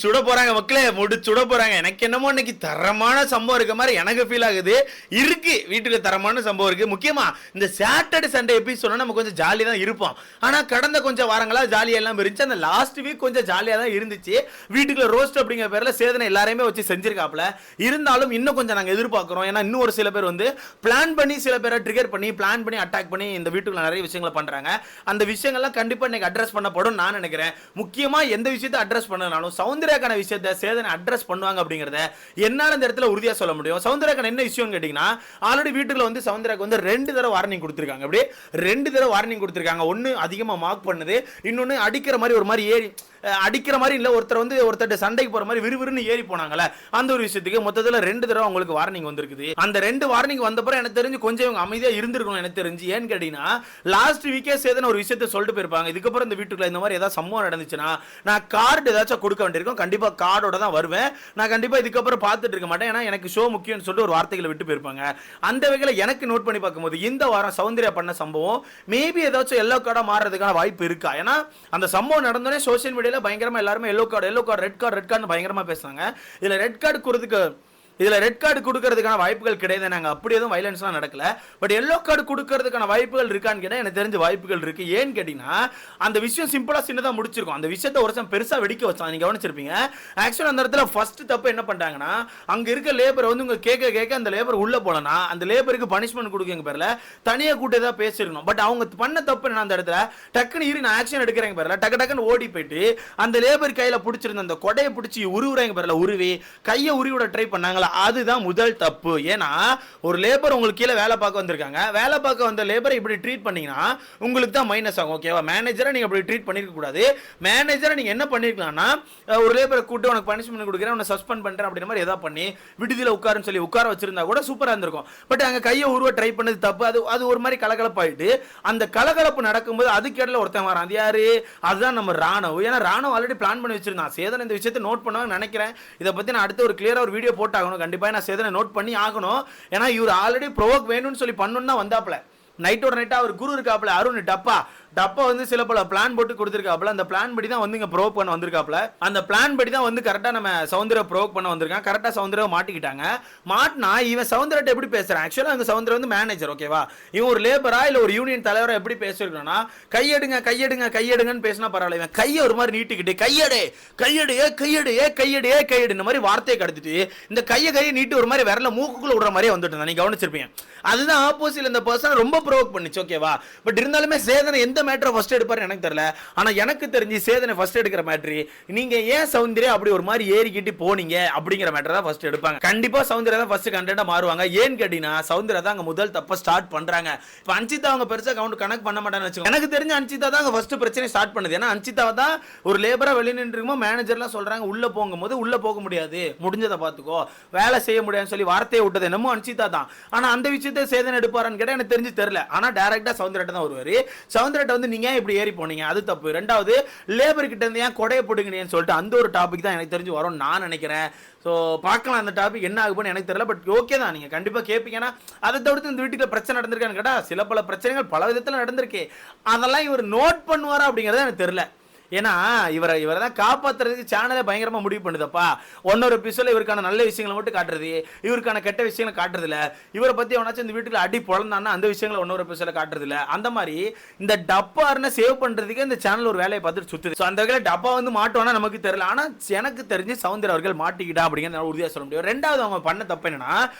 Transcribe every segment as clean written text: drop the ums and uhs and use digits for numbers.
சுட போறாங்க மக்களே, சுட போறாங்க. எனக்கு என்னமோ இன்னைக்கு தரமான சம்பவம் இருக்க மாதிரி எனக்கு ஃபீல் ஆகுது. இருக்கு வீட்டுக்கு தரமான சம்பவம் இருக்கு. முக்கியமா இந்த சாட்டர்டே சண்டே எபிசோட்னா நம்ம கொஞ்சம் ஜாலியா தான் இருப்போம். ஆனா கடந்த கொஞ்சம் வாரங்களா ஜாலியா எல்லாம் இருந்துச்சு. அந்த லாஸ்ட் வீக் கொஞ்சம் ஜாலியா தான் இருந்துச்சு. வீட்டுக்குள்ள ரோஸ்ட் அப்படிங்கிற பேர்ல சேதனை எல்லாரையுமே வச்சு செஞ்சிருக்காப்ல. இருந்தாலும் இன்னும் கொஞ்சம் நாங்க எதிர்பார்க்கிறோம். ஏன்னா இன்னும் ஒரு சில பேர் வந்து பிளான் பண்ணி சில பேரை ட்ரிகர் பண்ணி பிளான் பண்ணி அட்டாக் பண்ணி இந்த வீட்டுக்குள்ள நிறைய விஷயங்களை பண்றாங்க. அந்த விஷயங்கள்லாம் கண்டிப்பா இன்னைக்கு அட்ரஸ் பண்ணப்படும் நான் நினைக்கிறேன். முக்கியமா எந்த விஷயத்தை அட்ரஸ் பண்ணனாலும் சௌந்தர்யாக்கான விஷயத்தை சேதனை அட்ரஸ் பண்ணுவாங்க அப்படிங்கறத என்னால இந்த இடத்துல உறுதியா சொல்ல முடியும். சௌந்தர்யாக்கான என்ன விஷயம் கேட்டீங்கன்னா, ஆல்ரெடி வீட்டுக்குள்ள வந்து சௌந்தர்யாக்கு வந்து 2 தடவை வார்னிங் கொடுத்திருக்காங்க. அப்படியே 2 தடவை வார்னிங் கொடுத்திருக்காங்க. ஒன்னு அதிகமா மார்க் பண்ணுது, இன்னொன்னு அடிக்கிற மாதிரி ஒரு மாதிரி ஏறி அடிக்கிற மாதிரி இல்ல, ஒருத்தர் சண்டைக்கு போற மாதிரி விறுவிறுன்னு ஏறி போனாங்கல்ல, அந்த ஒரு விஷயத்துக்கு மொத்தத்துல 2 தடவை உங்களுக்கு வார்னிங் வந்திருக்குது. அந்த 2 வார்னிங் வந்தப்பறம் எனக்கு தெரிஞ்சு கொஞ்சம் இவங்க அமைதியா இருந்திருக்கணும் எனக்கு தெரிஞ்சு. ஏன்னு கேட்டீங்கன்னா, லாஸ்ட் வீக்கே சேதன ஒரு விஷயத்தை சொல்லிட்டு போயிருப்பாங்க. இதுக்கப்புறம் இந்த வீட்டுக்குள்ள இந்த மாதிரி ஏதாவது சம்பவம் நடந்துச்சுன்னா நான் கார்டு ஏதாச்சும் கொடுக்க வேண்டியிருக்கும். கண்டிப்பா கார்டோட தான் வருவேன். நான் கண்டிப்பா இதுக்கப்புறம் பார்த்துட்டு இருக்க மாட்டேன். ஏன்னா எனக்கு ஷோ முக்கியம்னு சொல்லிட்டு ஒரு வார்த்தைகளை விட்டு போயிருப்பாங்க. அந்த வகையில எனக்கு நோட் பண்ணி பார்க்கும்போது இந்த வாரம் சௌந்தர்யா பண்ண சம்பவம் மேபி ஏதாச்சும் எல்லோ கார்டா மாறதுக்கான வாய்ப்பு இருக்கா? ஏன்னா அந்த சம்பவம் நடந்தோடனே சோசியல் மீடியால பயங்கரமா எல்லாரும் எல்லோ கார்டு ரெட் கார்டு பயங்கரமா பேசுறாங்க. இதுல ரெட் கார்டு கொடுக்கறதுக்கான வாய்ப்புகள் கிடையாது. நாங்க அப்படி எதுவும் வயலன்ஸ்லாம் நடக்கல. பட் எல்லோ கார்டு கொடுக்கறதுக்கான வாய்ப்புகள் இருக்கான்னு கேட்டா எனக்கு தெரிஞ்ச வாய்ப்புகள் இருக்கு. ஏன்னு கேட்டீங்கன்னா, அந்த விஷயம் சிம்பிளா சின்னதா முடிச்சிருக்கும். அந்த விஷயத்தை ஒரு சம் பெருசா வெடிக்க வச்சான். நீங்க கவனிச்சிருப்பீங்க. ஆக்சுவலா அந்த இடத்துல ஃபர்ஸ்ட் தப்பு என்ன பண்ணிட்டாங்கன்னா, அங்க இருக்க லேபர் வந்து உங்க கேட்க அந்த லேபர் உள்ள போலனா அந்த லேபருக்கு பனிஷ்மெண்ட் கொடுக்குங்க பேர்ல தனியா கூட்டி தான் பேசிருக்கணும். பட் அவங்க பண்ண தப்பு என்ன, அந்த இடத்துல டக்குன்னு இரு நான் ஆக்ஷன் எடுக்கிறேங்க பேர்ல டக்குன்னு ஓடி போயிட்டு அந்த லேபர் கையில பிடிச்சிருந்த அந்த கொடையை பிடிச்சி உருவுறாங்க பேர்ல உருவி கையை உருவிட ட்ரை பண்ணாங்களா, அதுதான் முதல் தப்பு. ஏன்னா ஒரு லேபர் உங்களுக்கு கீழே வேலை பார்க்க வந்திருக்காங்க. வேலை பார்க்க வந்த லேபரை இப்படி ட்ரீட் பண்ணீங்கன்னா உங்களுக்கு தான் மைனஸ் ஆகும். ஓகேவா? மேனேஜரை நீங்க அப்படி ட்ரீட் பண்ணிருக்க கூடாது. மேனேஜரை நீங்க என்ன பண்ணிருக்கலாம்னா, ஒரு லேபரை கூட்டு உனக்கு பனிஷ்மெண்ட் கொடுக்குறேன், உன்னை சஸ்பெண்ட் பண்றேன் அப்படின்ற மாதிரி ஏதாவது பண்ணி விடுதியில உட்காருன்னு சொல்லி உட்கார வச்சிருந்தா கூட சூப்பரா இருந்திருக்கும். பட் அங்க கையை உருவ ட்ரை பண்ணது தப்பு. அது ஒரு மாதிரி கலகலப்பாயிட்டு அந்த கலகலப்பு நடக்கும்போது அதுக்கு இடையில ஒருத்தன் வரான். அது யாரு? அதுதான் நம்ம ராணவ். ஏன்னா ராணவ் ஆல்ரெடி பிளான் பண்ணி வச்சிருந்தான். சேதன் இந்த விஷயத்தை நோட் பண்ணுவாங்க நினைக்கிறேன். இதை பத்தி நான் அடுத்து ஒரு கிளியரா ஒரு வீடியோ போட்டாகணும். கண்டிப்பா நான் சேதனை நோட் பண்ணி ஆகணும். ஏன்னா இவர் ஆல்ரெடி ப்ரோவோக் வேணும்னு சொல்லி பண்ணணும்னு தான் வந்தாப்ல. நைட்டோட நைட்டா அவர் குரு இருக்காப்ல அருண் டப்பா வந்து சில பல பிளான் போட்டு கொடுத்துருக்காப்ல. அந்த பிளான் படி தான் வந்து இங்க ப்ரோவோக் பண்ண வந்திருக்காப்ல. அந்த பிளான் படி தான் வந்து கரெக்டா நம்ம சௌந்தர்யா ப்ரோவோக் பண்ண வந்திருக்கான். கரெக்டா சௌந்தர்யா மாட்டிக்கிட்டாங்க. மாட்டினா இவன் சௌந்தர்யா எப்படி பேசுறான்? ஆக்சுவலா அந்த சௌந்தர்யா வந்து மேனேஜர். ஓகேவா? இவன் ஒரு லேபரா இல்ல ஒரு யூனியன் தலைவரா எப்படி பேசிருக்கணும்னா, கையெடுங்கன்னு பேசினா பரவாயில்ல. இவன் கையை ஒரு மாதிரி நீட்டிக்கிட்டு கையெடு இந்த மாதிரி வார்த்தையை கடத்திட்டு இந்த கையை நீட்டி ஒரு மாதிரி விரல மூக்குக்குள்ள விடுற மாதிரியே வந்துட்டு நீங்க கவனிச்சிருப்பீங்க. அதுதான் ஆப்போசிட்ல இந்த பர்சன் ரொம்ப ப்ரோவோக் பண்ணிச்சு. ஓகேவா? பட் இருந்தாலுமே சேதனை எந்த மேட்டரை ஃபர்ஸ்ட் எடுப்பாரு எனக்கு தெரியல. ஆனா எனக்கு தெரிஞ்சு சேதனை ஃபர்ஸ்ட் எடுக்கிற மேட்டர், நீங்க ஏன் சௌந்தர்யா அப்படி ஒரு மாதிரி ஏறிக்கிட்டு போனீங்க அப்படிங்கிற மேட்டர் தான் ஃபர்ஸ்ட் எடுப்பாங்க. கண்டிப்பா சௌந்தர்யா தான் ஃபர்ஸ்ட் கண்டென்ட்டா மாறுவாங்க. ஏன்னு கேட்டீங்கன்னா, சௌந்தர்யா தான் அங்க முதல் தப்ப ஸ்டார்ட் பண்றாங்க. இப்ப அன்சிதா அவங்க பெருசா கனெக்ட் பண்ண மாட்டான்னு வச்சுக்கோங்க. எனக்கு தெரிஞ்ச அன்சிதா தான் ஃபர்ஸ்ட் பிரச்சனை ஸ்டார்ட் பண்ணுது. ஏன்னா அன்சிதா தான் ஒரு லேபரா வெளியே நின்றுமோ மேனேஜர்லாம் சொல்றாங்க உள்ள போகும்போது உள்ள போக முடியாது, முடிஞ்சதை பார்த்துக்கோ, வேலை செய்ய முடியாதுன்னு சொல்லி வார்த்தையை விட்டது என்னமோ அன்சிதா தான். ஆனா அந்த விஷயத்தை சேதனை எடுப்பாரான்னு கேட்டா எனக்கு தெரிஞ்சு தெரியல. ஆனா டைரக்டா சௌந்தர்யா தான் வருவாரு. சௌந்தர்யா வந்து நீங்க இப்படி ஏறி போனீங்க, அது தப்பு. ரெண்டாவது லேபர் கிட்ட இருந்து ஏன் கொடையை போட்டுங்கன்னு சொல்லிட்டு அந்த ஒரு டாபிக் தான் எனக்கு தெரிஞ்சு வரும் நான் நினைக்கிறேன். ஸோ பார்க்கலாம் அந்த டாபிக் என்ன ஆகும்னு எனக்கு தெரியல. பட் ஓகே தான், நீங்கள் கண்டிப்பாக கேட்பீங்கன்னா அதை தவிர்த்து இந்த வீட்டுக்கு பிரச்சனை நடந்திருக்கான்னு கேட்டால் சில பல பிரச்சனைகள் பல விதத்தில் நடந்திருக்கு. அதெல்லாம் இவர் நோட் பண்ணுவாரா அப்படிங்கிறது எனக்கு தெரியல. ஏன்னா இவரை தான் காப்பாற்றுறதுக்கு சேனலே பயங்கரமாக முடிவு பண்ணுதப்பா. ஒன்னொரு எபிசோட இவருக்கான நல்ல விஷயங்களை மட்டும் காட்டுறது, இவருக்கான கெட்ட விஷயங்களை காட்டுறதில்ல. இவரை பற்றி அவனாச்சும் இந்த வீட்டுக்கு அடி பொழந்தான்னா அந்த விஷயங்களை ஒன்னொரு எபிசோட காட்டுறதில்ல. அந்த மாதிரி இந்த டப்பாருன்னு சேவ் பண்ணுறதுக்கு இந்த சேனல் ஒரு வேலையை பார்த்துட்டு சுற்றுது. ஸோ அந்த வகையில் டப்பா வந்து மாட்டோன்னா நமக்கு தெரியல. ஆனால் எனக்கு தெரிஞ்சு சௌந்தர்யா அவர்கள் மாட்டிக்கிட்டா அப்படிங்கிறத உறுதியாக சொல்ல முடியும். ரெண்டாவது அவங்க பண்ண தப்பு என்னன்னா,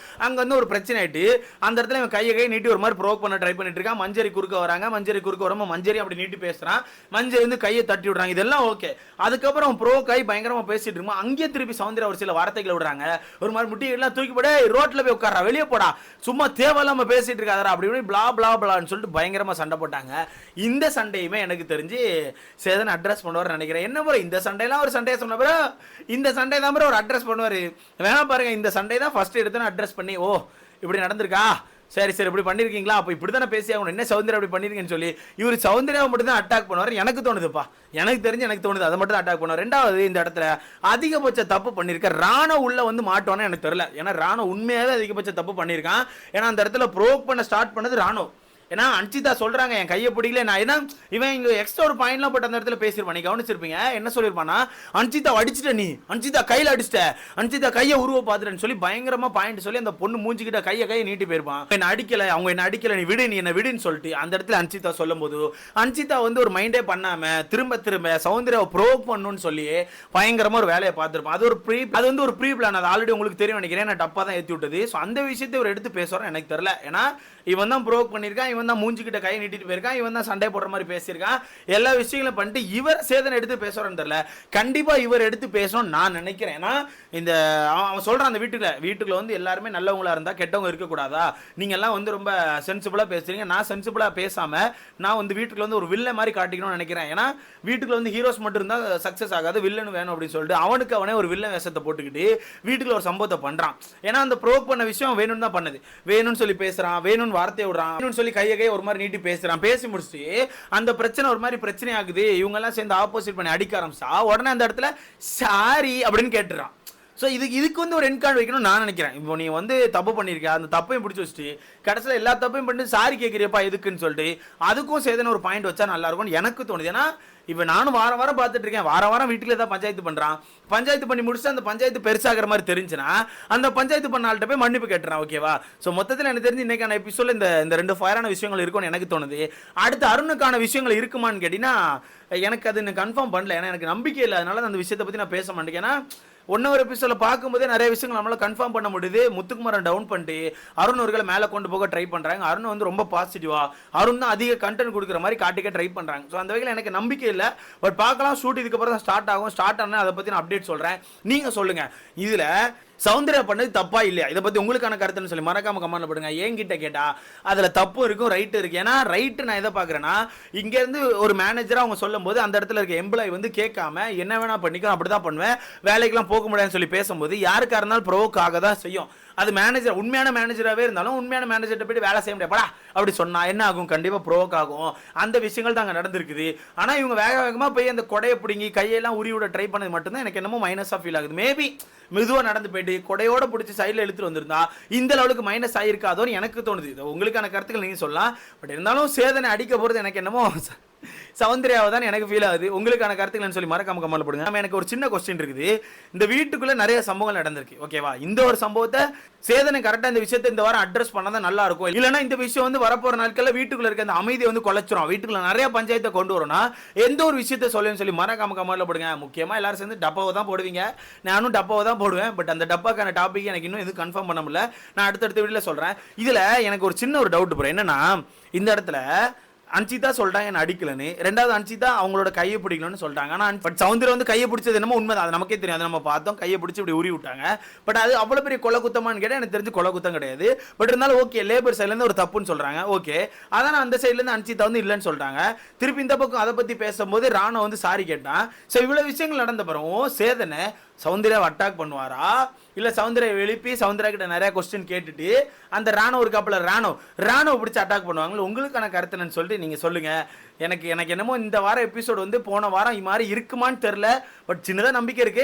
அங்கே வந்து ஒரு பிரச்சனை ஆயிட்டு அந்த இடத்துல இவன் கையை நீட்டி ஒரு மாதிரி ப்ரோவோக் பண்ண ட்ரை பண்ணிட்டு இருக்கான். மஞ்சரி குறுக்க வராங்க. மஞ்சரி குறுக்க வராம மஞ்சரி அப்படி நீட்டி பேசுறான். மஞ்சரி வந்து கையை தட்டி இதெல்லாம் ஓகே. அதுக்கப்புறம் ப்ரோ கை பயங்கரமா பேசிட்டு இருக்கோம். அங்கேயே திருப்பி சௌந்தர்யா ஒரு சில வார்த்தைகளை விடுறாங்க. ஒரு மாதிரி முட்டி எல்லாம் தூக்கி போட ரோட்ல போய் உட்கார்றா, வெளியே போடா, சும்மா தேவையில்லாம பேசிட்டு இருக்காதா அப்படி பிளா பிளா பிளான்னு சொல்லிட்டு பயங்கரமா சண்டை போட்டாங்க. இந்த சண்டையுமே எனக்கு தெரிஞ்சு சேதன் அட்ரஸ் பண்ணுவார் நினைக்கிறேன். என்ன ப்ரோ இந்த சண்டையெல்லாம் ஒரு சண்டையை சொன்ன ப்ரோ, இந்த சண்டை தான் ப்ரோ ஒரு அட்ரஸ் பண்ணுவாரு. வேணா பாருங்க, இந்த சண்டை தான் ஃபர்ஸ்ட் எடுத்து அட்ரஸ் பண்ணி ஓ இப்படி நடந்திருக்கா, சரி இப்படி பண்ணிருக்கீங்களா, அப்போ இப்படி தானே பேசி ஆகணும், என்ன சௌந்தர்யா அப்படி பண்ணிருக்கீங்கன்னு சொல்லி இவர் சௌந்தர்யாவை மட்டும் தான் அட்டாக் பண்ணுவார். எனக்கு தோணுதுப்பா, எனக்கு தெரிஞ்சு எனக்கு தோணுது அதை மட்டும் தான் அட்டாக் பண்ணுவார். ரெண்டாவது இந்த இடத்துல அதிகபட்ச தப்பு பண்ணியிருக்க ராணவ் உள்ள வந்து மாட்டோன்னு எனக்கு தெரியல. ஏன்னா ராணவ் உண்மையாகவே அதிகபட்ச தப்பு பண்ணியிருக்கான். ஏன்னா அந்த இடத்துல ப்ரோவோக் பண்ண ஸ்டார்ட் பண்ணது ராணவ். ஏன்னா அன்சிதா சொல்றாங்க என் கையை பிடிக்கல, நான் ஏன்னா இவன் இங்க எக்ஸ்ட்ரா ஒரு பாயிண்ட்லாம் போட்டு அந்த இடத்துல பேசியிருப்பான். நீ கவனிச்சிருப்பீங்க என்ன சொல்லியிருப்பானா, அன்சிதா அடிச்சிட்ட, நீ அன்சிதா கையில அடிச்சிட்ட, அன்சிதா கையை உருவ பார்த்துட்டேன்னு சொல்லி பயங்கரமா பாயிண்ட் சொல்லி அந்த பொண்ணு மூஞ்சிக்கிட்ட கையை நீட்டி போயிருப்பான். என்ன அடிக்கல, அவங்க என்ன அடிக்கல, நீ விடு, நீ என்ன விடுன்னு சொல்லிட்டு அந்த இடத்துல அன்சிதா சொல்லும் போது அன்சிதா வந்து ஒரு மைண்டே பண்ணாம திரும்ப திரும்ப சௌந்தர்யாவை ப்ரோக் பண்ணணும்னு சொல்லி பயங்கரமா ஒரு வேலையை பார்த்திருப்பான். அது வந்து ஒரு ப்ரீ பிளான். அது ஆல்ரெடி உங்களுக்கு தெரியும் நினைக்கிறேன், நான் டப்பா தான் ஏற்றி விட்டது. ஸோ அந்த விஷயத்தை ஒரு எடுத்து பேசுறேன் எனக்கு தெரியல. ஏன்னா இவன் தான் ப்ரோக் பண்ணியிருக்கான், இவன் தான் மூஞ்சிக்கிட்ட கையை நீட்டிட்டு போயிருக்கான், இவன் தான் சண்டை போடுற மாதிரி பேசியிருக்கான், எல்லா விஷயங்களும் பண்ணிட்டு இவர் சேதனை எடுத்து பேசுறான்னு தெரியல. கண்டிப்பா இவர் எடுத்து பேசணும்னு நான் நினைக்கிறேன். ஏன்னா இந்த அவன் சொல்றான் அந்த வீட்டுக்குள்ள வந்து எல்லாருமே நல்லவங்களா இருந்தா கெட்டவங்க இருக்கக்கூடாதா, நீங்க எல்லாம் வந்து ரொம்ப சென்சிபிளா பேசுறீங்க, நான் சென்சிபிளா பேசாம நான் வந்து வீட்டுக்குள்ள வந்து ஒரு வில்ல மாதிரி காட்டிக்கணும்னு நினைக்கிறேன். ஏன்னா வீட்டுக்குள்ள வந்து ஹீரோஸ் மட்டும் இருந்தா சக்சஸ் ஆகாது, வில்லன் வேணும் அப்படின்னு சொல்லிட்டு அவனுக்கு அவனே ஒரு வில்லன் வேஷத்தை போட்டுக்கிட்டு வீட்டுக்குள்ள ஒரு சம்பவத்தை பண்றான். ஏன்னா அந்த ப்ரோக் பண்ண விஷயம் வேணும்னு தான் பண்ணது, வேணும்னு சொல்லி பேசுறான், வேணும்னு வார்த்தை விடுறான், வேணும்னு சொல்லி கையை ஒரு மாதிரி நீட்டி பேசுறான். பேசி முடிச்சுட்டு அந்த பிரச்சனை ஒரு மாதிரி பிரச்சனை ஆகுது, இவங்க எல்லாம் சேர்ந்து ஆப்போசிட் பண்ணி அடிக்க ஆரம்பிச்சா உடனே அந்த இடத்துல சாரி அப்படின்னு கேட்டுறான். ஸோ இதுக்கு வந்து ஒரு என்கார்டு வைக்கணும்னு நான் நினைக்கிறேன். இப்போ நீ வந்து தப்பு பண்ணியிருக்க, அந்த தப்பையும் பிடிச்சி வச்சுட்டு கடைசியில் எல்லா தப்பையும் பண்ணிட்டு சாரி கேட்குறியப்பா எதுக்குன்னு சொல்லிட்டு அதுக்கும் சேதனை ஒரு பாயிண்ட் வச்சா நல்லா இருக்கும்னு எனக்கு தோணுது. ஏன்னா இப்போ நானும் வாரம் வாரம் பார்த்துட்டு இருக்கேன், வாரம் வீட்டில் ஏதாவது பஞ்சாயத்து பண்ணுறான், பஞ்சாயத்து பண்ணி முடிச்சுட்டு அந்த பஞ்சாயத்து பெருசாகிற மாதிரி தெரிஞ்சுன்னா அந்த பஞ்சாயத்து பண்ண ஆள்கிட்ட போய் மன்னிப்பு கேட்டுறான். ஓகேவா? ஸோ மொத்தத்தில் எனக்கு தெரிஞ்சு இன்னைக்கான எபிசோட இந்த ரெண்டு ஃபயரான விஷயங்கள் இருக்கும்னு எனக்கு தோணுது. அடுத்து அருணுக்கான விஷயங்கள் இருக்குமான்னு கேட்டிங்கன்னா எனக்கு அது கன்ஃபார்ம் பண்ணல. ஏன்னா எனக்கு நம்பிக்கை இல்லை, அதனால அந்த விஷயத்தை பற்றி நான் பேச மாட்டேன். ஏன்னா ஒன்னொரு எபிசோட பார்க்கும்போதே நிறைய விஷயங்கள் நம்மளால கன்ஃபார்ம் பண்ண முடியுது. முத்துக்குமாரன் டவுன் பண்ணிட்டு அருண் அவர்களை மேலே கொண்டு போக ட்ரை பண்ணுறாங்க. அருண் வந்து ரொம்ப பாசிட்டிவா, அருண் தான் அதிக கண்டென்ட் கொடுக்குற மாதிரி காட்டிக்க ட்ரை பண்ணுறாங்க. ஸோ அந்த வகையில் எனக்கு நம்பிக்கை இல்லை. பட் பார்க்கலாம், ஷூட் இதுக்கப்புறம் தான் ஸ்டார்ட் ஆகும். ஸ்டார்ட் ஆனால் அதை பற்றி நான் அப்டேட் சொல்கிறேன். நீங்கள் சொல்லுங்கள், இதில் சௌந்தர்யா பண்ணது தப்பா இல்லையா, இதை பற்றி உங்களுக்கான கருத்துன்னு சொல்லி மறக்காம கமெண்ட்ல போடுங்க. என்கிட்ட கேட்டால் அதில் தப்பும் இருக்கும் ரைட்டு இருக்குது. ஏன்னா ரைட்டு நான் எதை பார்க்குறேன்னா, இங்கேருந்து ஒரு மேனேஜராக அவங்க சொல்லும் போது அந்த இடத்துல இருக்க எம்ப்ளாயி வந்து கேட்காம என்ன வேணா பண்ணிக்கும், அப்படி தான் பண்ணுவேன், வேலைக்கெல்லாம் போக முடியாதுன்னு சொல்லி பேசும்போது யாருக்காக இருந்தாலும் ப்ரோவோக் ஆக தான் செய்யும். அது மேனேஜர் உண்மையான மேனேஜராகவே இருந்தாலும் உண்மையான மேனேஜர்கிட்ட போய்ட்டு வேலை செய்ய முடியாப்படா அப்படி சொன்னா என்ன ஆகும், கண்டிப்பாக ப்ரோவோக் ஆகும். அந்த விஷயங்கள் தான் அங்கே நடந்திருக்குது. ஆனால் இவங்க வேகமாக போய் அந்த கொடையை பிடிங்கி கையெல்லாம் உரியோட ட்ரை பண்ணது மட்டும்தான் எனக்கு என்னமோ மைனஸாக ஃபீல் ஆகுது. மேபி மெதுவாக நடந்து போயிட்டு கொடையோட பிடிச்சி சைடில் எடுத்துட்டு வந்திருந்தா இந்த லெவலுக்கு மைனஸ் ஆகிருக்காதோன்னு எனக்கு தோணுது. உங்களுக்கான கருத்துக்கள் நீங்கள் சொல்லலாம். பட் இருந்தாலும் சேதனை அடிக்க போகிறது எனக்கு என்னமோ சௌந்தர்யாவை தான் எனக்கு ஃபீல் ஆகுது. உங்களுக்கான கருத்துக்கள்னு சொல்லி மறக்காம கமெண்ட்ல போடுங்க. நம்ம எனக்கு ஒரு சின்ன கொஸ்டின் இருக்குது. இந்த வீட்டுக்குள்ள நிறைய சம்பவங்கள் நடந்திருக்கு, ஓகேவா? இந்த ஒரு சம்பவத்தை சேதனை கரெக்டாக இந்த விஷயத்தை இந்த வாரம் அட்ரஸ் பண்ணாதான் நல்லா இருக்கும். இல்லைன்னா இந்த விஷயம் வந்து வரப்போற நாட்களில் வீட்டுக்குள்ள இருக்க அந்த அமைதியை வந்து குலைச்சிரும். வீட்டுக்குள்ள நிறைய பஞ்சாயத்தை கொண்டு வரோம்னா எந்த ஒரு விஷயத்தை சொல்லுன்னு சொல்லி மறக்காம கமெண்ட்ல போடுங்க. முக்கியமாக எல்லாரும் சேர்ந்து டப்பாவை தான் போடுவீங்க, நானும் டப்பாவை தான் போடுவேன். பட் அந்த டப்பாக்கான டாபிக் எனக்கு இன்னும் எதுவும் கன்ஃபார்ம் பண்ண முடியல. நான் அடுத்தடுத்த வீடியோல சொல்றேன். இதுல எனக்கு ஒரு சின்ன ஒரு டவுட் போறேன். என்னன்னா இந்த இடத்துல அன்சிதா சொல்லிட்டாங்க என்ன அடிக்கலன்னு, ரெண்டாவது அன்சிதா அவங்களோட கையை பிடிக்கணும்னு சொல்லிட்டாங்க. ஆனால் பட் சௌந்தர்யா வந்து கையை பிடிச்சது என்னமோ உண்மை, அது நமக்கே தெரியும், அதை நம்ம பார்த்தோம், கையை பிடிச்சி இப்படி உரி விட்டாங்க. பட் அது அவ்வளோ பெரிய கொலை குத்தமானு கேட்டால் எனக்கு தெரிஞ்சு கொலை குத்தம் கிடையாது. பட் இருந்தாலும் ஓகே, லேபர் சைட்லேருந்து ஒரு தப்புன்னு சொல்கிறாங்க, ஓகே. அதான் அந்த சைட்லேருந்து அன்சிதா வந்து இல்லைன்னு சொல்லிட்டாங்க. திருப்பி இந்த பக்கம் அதை பற்றி பேசும்போது ராணோ வந்து சாரி கேட்டான். ஸோ இவ்வளோ விஷயங்கள் நடந்த பிறகும் சேதனை சௌந்தர்யாவை அட்டாக் பண்ணுவாரா, இல்லை சௌந்தர்யா எழுப்பி சௌந்தர்யா கிட்ட நிறைய கொஸ்டின் கேட்டுட்டு அந்த ராணோ ஒரு கப்பல ராணோ பிடிச்சி அட்டாக் பண்ணுவாங்களே, உங்களுக்கான கருத்துன்னு சொல்லிட்டு நீங்கள் சொல்லுங்கள். எனக்கு என்னமோ இந்த வாரம் எபிசோடு வந்து போன வாரம் இது மாதிரி இருக்குமான்னு தெரில. பட் சின்னதாக நம்பிக்கை இருக்குது.